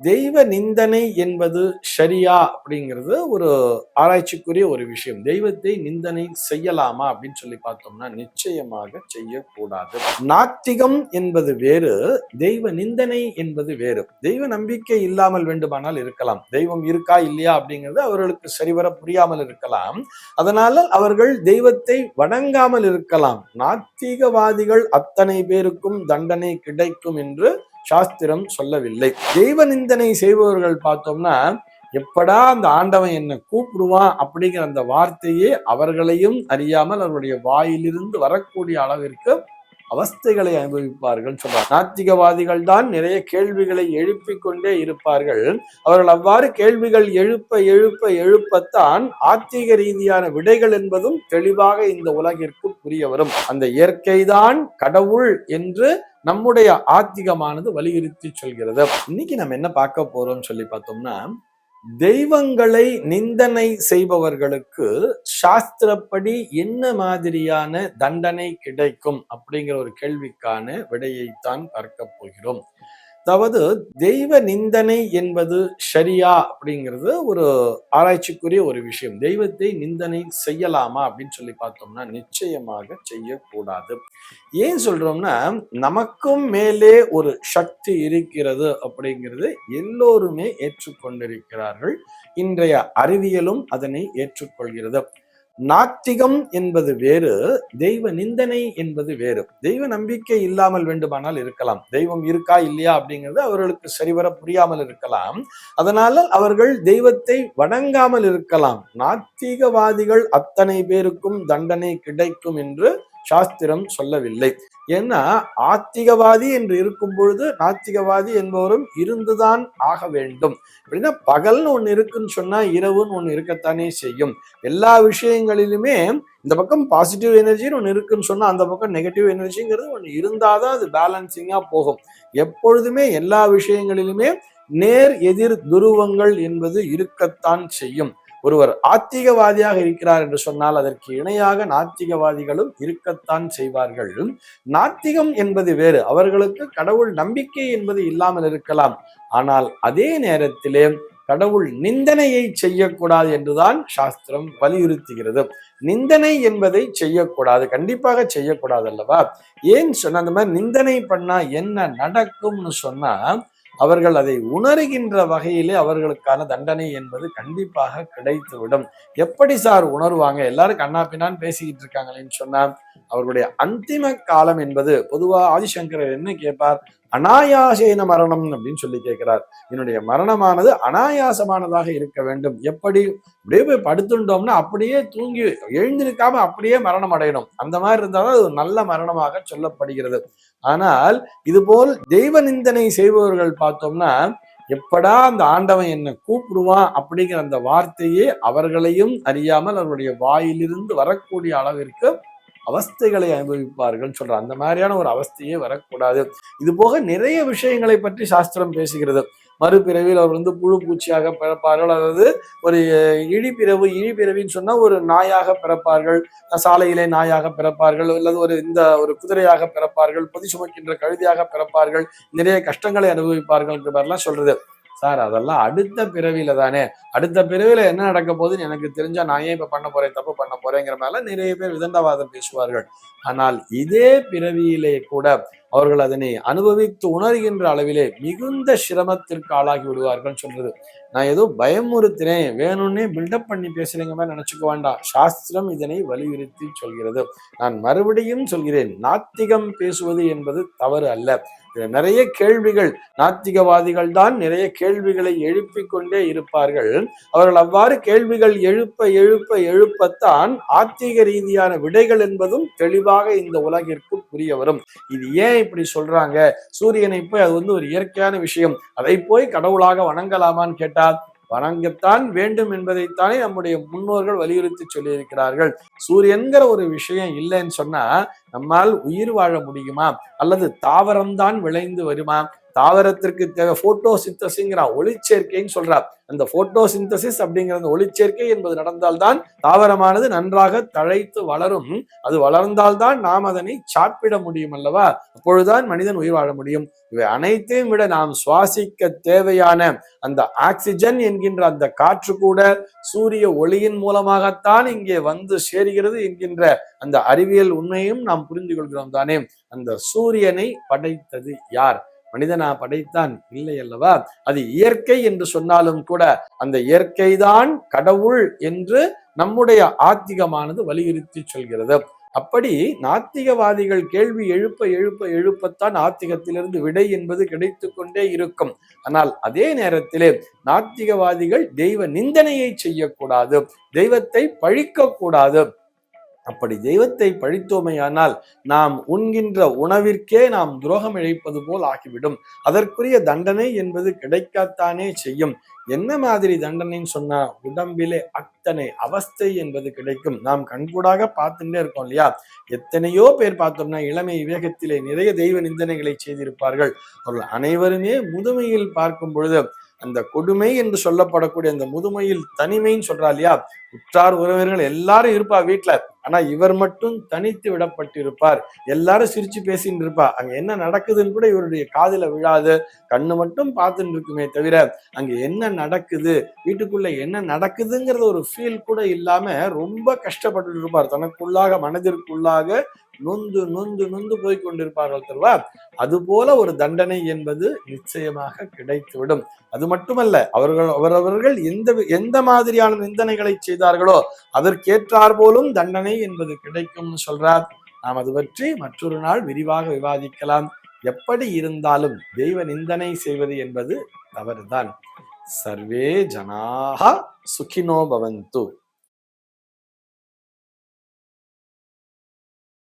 தெய்வ நிந்தனை என்பது சரியா அப்படிங்கிறது ஒரு ஆராய்ச்சிக்குரிய ஒரு விஷயம். தெய்வத்தை நிந்தனை செய்யலாமா அப்படின்னு சொல்லி பார்த்தோம்னா நிச்சயமாக செய்யக்கூடாது. நாத்திகம் என்பது வேறு, தெய்வ நிந்தனை என்பது வேறு. தெய்வ நம்பிக்கை இல்லாமல் வேண்டுமானால் இருக்கலாம், தெய்வம் இருக்கா இல்லையா அப்படிங்கிறது அவர்களுக்கு சரிவர புரியாமல் இருக்கலாம், அதனால அவர்கள் தெய்வத்தை வணங்காமல் இருக்கலாம். நாத்திகவாதிகள் அத்தனை பேருக்கும் தண்டனை கிடைக்கும் என்று சாஸ்திரம் சொல்லவில்லை. தெய்வ நிந்தனை செய்பவர்கள் பார்த்தோம்னா எப்படா அந்த ஆண்டவன் என்ன கூப்பிடுவான் அப்படிங்கிற அந்த வார்த்தையே அவர்களையும் அறியாமல் அவர்களுடைய வாயிலிருந்து வரக்கூடிய அளவிற்கு அவஸ்தைகளை அனுபவிப்பார்கள் சொல்றார். நாத்திகவாதிகள் தான் நிறைய கேள்விகளை எழுப்பிக் கொண்டே இருப்பார்கள். அவர்கள் அவ்வாறு கேள்விகள் எழுப்பத்தான் ஆத்திக ரீதியான விடைகள் என்பதும் தெளிவாக இந்த உலகிற்கு புரிய வரும். அந்த இயற்கைதான் கடவுள் என்று நம்முடைய ஆத்திகமானது வலியுறுத்தி சொல்கிறது. இன்னைக்கு நம்ம என்ன பார்க்க போறோம்னு சொல்லி பார்த்தோம்னா, தெய்வங்களை நிந்தனை செய்பவர்களுக்கு சாஸ்திரப்படி என்ன மாதிரியான தண்டனை கிடைக்கும் அப்படிங்கிற ஒரு கேள்விக்கான விடையைத்தான் பார்க்க போகிறோம். அதாவது தெய்வ நிந்தனை என்பது சரியா அப்படிங்கிறது ஒரு ஆராய்ச்சிக்குரிய ஒரு விஷயம். தெய்வத்தை நிந்தனை செய்யலாமா அப்படின்னு சொல்லி பார்த்தோம்னா நிச்சயமாக செய்யக்கூடாது. ஏன் சொல்றோம்னா, நமக்கும் மேலே ஒரு சக்தி இருக்கிறது அப்படிங்கிறது எல்லோருமே ஏற்றுக்கொண்டிருக்கிறார்கள். இன்றைய அறிவியலும் அதனை ஏற்றுக்கொள்கிறது. நாத்திகம் என்பது வேறு, தெய்வ நிந்தனை என்பது வேறு. தெய்வ நம்பிக்கை இல்லாமல் வேண்டுமானால் இருக்கலாம், தெய்வம் இருக்கா இல்லையா அப்படிங்கிறது அவர்களுக்கு சரிவர புரியாமல் இருக்கலாம், அதனால அவர்கள் தெய்வத்தை வணங்காமல் இருக்கலாம். நாத்திகவாதிகள் அத்தனை பேருக்கும் தண்டனை கிடைக்கும் என்று சாஸ்திரம் சொல்லவில்லை. ஏன்னா ஆத்திகவாதி என்று இருக்கும் பொழுது நாத்திகவாதி என்பவரும் இருந்துதான் ஆக வேண்டும். அப்படின்னா பகல்னு ஒண்ணு இருக்குன்னு சொன்னா இரவுன்னு ஒண்ணு இருக்கத்தானே செய்யும். எல்லா விஷயங்களிலுமே இந்த பக்கம் பாசிட்டிவ் எனர்ஜின்னு ஒண்ணு இருக்குன்னு சொன்னா அந்த பக்கம் நெகட்டிவ் எனர்ஜிங்கிறது ஒண்ணு இருந்தாதான் அது பேலன்சிங்கா போகும். எப்பொழுதுமே எல்லா விஷயங்களிலுமே நேர் எதிர் துருவங்கள் என்பது இருக்கத்தான் செய்யும். ஒருவர் ஆத்திகவாதியாக இருக்கிறார் என்று சொன்னால் அதற்கு இணையாக நாத்திகவாதிகளும் இருக்கத்தான் செய்வார்கள். நாத்திகம் என்பது வேறு, அவர்களுக்கு கடவுள் நம்பிக்கை என்பது இல்லாமல் இருக்கலாம், ஆனால் அதே நேரத்திலே கடவுள் நிந்தனையை செய்யக்கூடாது என்றுதான் சாஸ்திரம் வலியுறுத்துகிறது. நிந்தனை என்பதை செய்யக்கூடாது, கண்டிப்பாக செய்யக்கூடாது அல்லவா? ஏன் சொன்ன அந்த மாதிரி நிந்தனை பண்ணா என்ன நடக்கும்னு சொன்னா, அவர்கள் அதை உணர்கின்ற வகையிலே அவர்களுக்கான தண்டனை என்பது கண்டிப்பாக கிடைத்துவிடும். எப்படி சார் உணர்வாங்க? எல்லாரும் கண்ணா பின்னான்னு பேசிக்கிட்டு இருக்காங்களேன்னு சொன்னா, அவர்களுடைய அந்திம காலம் என்பது பொதுவா ஆதிசங்கரர் என்ன கேட்பார்? அனாயாசேன மரணம் அப்படின்னு சொல்லி கேட்கிறார். என்னுடைய மரணமானது அனாயாசமானதாக இருக்க வேண்டும். எப்படி? அப்படியே போய் படுத்துட்டோம்னா அப்படியே தூங்கி எழுந்திருக்காம அப்படியே மரணம் அடையணும். அந்த மாதிரி இருந்தாலும் அது ஒரு நல்ல மரணமாக சொல்லப்படுகிறது. ஆனால் இதுபோல் தெய்வ நிந்தனை செய்பவர்கள் பார்த்தோம்னா எப்படா அந்த ஆண்டவன் என்ன கூப்பிடுவான் அப்படிங்கிற அந்த வார்த்தையே அவர்களையும் அறியாமல் அவர்களுடைய வாயிலிருந்து வரக்கூடிய அளவிற்கு அவஸ்தைகளை அனுபவிப்பார்கள் சொல்ற. அந்த மாதிரியான ஒரு அவஸ்தையே வரக்கூடாது. இது போக நிறைய விஷயங்களை பற்றி சாஸ்திரம் பேசுகிறது. மறுபிறவியில் அவர் புழு பூச்சியாக பிறப்பார்கள், அதாவது ஒரு இழிபிறவின்னு சொன்னா ஒரு நாயாக பிறப்பார்கள், சாலையிலே நாயாக பிறப்பார்கள், அல்லது ஒரு குதிரையாக பிறப்பார்கள், பொதி சுமக்கின்ற கழுதியாக பிறப்பார்கள், நிறைய கஷ்டங்களை அனுபவிப்பார்கள் என்ற மாதிரிலாம் சொல்றது. சார் அதெல்லாம் அடுத்த பிறவியில தானே, அடுத்த பிறவியில என்ன நடக்க போகுதுன்னு எனக்கு தெரிஞ்சா நான் ஏன் இப்ப பண்ண போறேன், தப்பு பண்ண போறேங்கிற மேல நிறைய பேர் விதண்டாவாதம் பேசுவார்கள். ஆனால் இதே பிறவியிலே கூட அவர்கள் அதனை அனுபவித்து உணர்கின்ற அளவிலே மிகுந்த சிரமத்திற்கு ஆளாகி விடுவார்கள் சொல்றது. நான் ஏதோ பயமுறுத்தினேன், வேணும்னே பில்டப் பண்ணி பேசுறேங்க மாதிரி நினைச்சுக்க வேண்டாம். சாஸ்திரம் இதனை வலியுறுத்தி சொல்கிறது. நான் மறுபடியும் சொல்கிறேன், நாத்திகம் பேசுவது என்பது தவறு அல்ல. நிறைய கேள்விகள், நாத்திகவாதிகள் தான் நிறைய கேள்விகளை எழுப்பிக் கொண்டே இருப்பார்கள். அவர்கள் அவ்வாறு கேள்விகள் எழுப்பத்தான் ஆத்திக ரீதியான விடைகள் என்பதும் தெளிவாக இந்த உலகிற்கு புரிய வரும். இது ஏன் இப்படி சொல்றாங்க? சூரியனை போய் அது ஒரு இயற்கையான விஷயம், அதை போய் கடவுளாக வணங்கலாமான்னு கேட்டால் வணங்கத்தான் வேண்டும் என்பதைத்தானே நம்முடைய முன்னோர்கள் வலியுறுத்தி சொல்லி இருக்கிறார்கள். சூரியன்கிற ஒரு விஷயம் இல்லைன்னு சொன்னா நம்மால் உயிர் வாழ முடியுமா? அல்லது தாவரம்தான் விளைந்து வருமா? தாவரத்திற்கு தேவை போட்டோசிந்தசிஸ்ங்கிறான், ஒளிச்சேர்க்கைன்னு சொல்றார். அந்த போட்டோசிந்தசிஸ் அப்படிங்கிற அந்த ஒளிச்சேர்க்கை என்பது நடந்தால்தான் தாவரமானது நன்றாக தழைத்து வளரும். அது வளர்ந்தால்தான் நாம் அதனை சாப்பிட முடியும் அல்லவா? அப்பொழுதுதான் மனிதன் உயிர் வாழ முடியும். இவை அனைத்தையும் விட நாம் சுவாசிக்க தேவையான அந்த ஆக்சிஜன் என்கின்ற அந்த காற்று கூட சூரிய ஒளியின் மூலமாகத்தான் இங்கே வந்து சேருகிறது என்கின்ற அந்த அறிவியல் உண்மையும் நாம் புரிந்து கொள்கிறோம் தானே. அந்த சூரியனை படைத்தது யார்? மனிதனா படைத்தான்? இல்லை அல்லவா? அது இயற்கை என்று சொன்னாலும் கூட அந்த இயற்கைதான் கடவுள் என்று நம்முடைய ஆத்திகமானது வலியுறுத்தி சொல்கிறது. அப்படி நாத்திகவாதிகள் கேள்வி எழுப்ப எழுப்ப எழுப்பத்தான் நாத்திகத்திலிருந்து விடை என்பது கிடைத்து கொண்டே இருக்கும். ஆனால் அதே நேரத்திலே நாத்திகவாதிகள் தெய்வ நிந்தனையை செய்யக்கூடாது, தெய்வத்தை பழிக்க கூடாது. அப்படி தெய்வத்தை பழித்தோமையானால் நாம் உண்கின்ற உணவிற்கே நாம் துரோகம் இழைப்பது போல் ஆகிவிடும். அதற்குரிய தண்டனை என்பது கிடைக்கத்தானே செய்யும். என்ன மாதிரி தண்டனைன்னு சொன்னா, உடம்பிலே அத்தனை அவஸ்தை என்பது கிடைக்கும். நாம் கண்கூடாக பார்த்துட்டே இருக்கோம் இல்லையா? எத்தனையோ பேர் பார்த்தோம்னா இளமை விவேகத்திலே நிறைய தெய்வ நிந்தனைகளை செய்திருப்பார்கள். அவர்கள் அனைவருமே முதுமையில் பார்க்கும் பொழுது அந்த கொடுமை என்று சொல்லப்படக்கூடிய அந்த முதுமையில் தனிமைன்னு சொல்றா இல்லையா? உற்றார் உறவினர்கள் எல்லாரும் இருப்பா வீட்டுல, ஆனா இவர் மட்டும் தனித்து விடப்பட்டிருப்பார். எல்லாரும் சிரிச்சு பேசின்னு இருப்பா. அங்க என்ன நடக்குதுன்னு கூட இவருடைய காதுல விழாது. கண்ணு மட்டும் பார்த்துட்டு இருக்குமே தவிர அங்க என்ன நடக்குது, வீட்டுக்குள்ள என்ன நடக்குதுங்கிறத ஒரு ஃபீல் கூட இல்லாம ரொம்ப கஷ்டப்பட்டு இருப்பார். தனக்குள்ளாக மனதிற்குள்ளாக நொந்து நொந்து நொந்து போய் கொண்டிருப்பார்கள் தருவா. அது போல ஒரு தண்டனை என்பது நிச்சயமாக கிடைத்துவிடும். அது மட்டுமல்ல, அவரவர்கள் எந்த மாதிரியான நிந்தனைகளை செய்தார்களோ அதற்கேற்றார் போலும் தண்டனை என்பது கிடைக்கும்னு சொல்றார். நாம் அது பற்றி மற்றொரு நாள் விரிவாக விவாதிக்கலாம். எப்படி இருந்தாலும் தெய்வ நிந்தனை செய்வது என்பது தவறுதான். சர்வே ஜனாஹ சுகினோ பவந்து.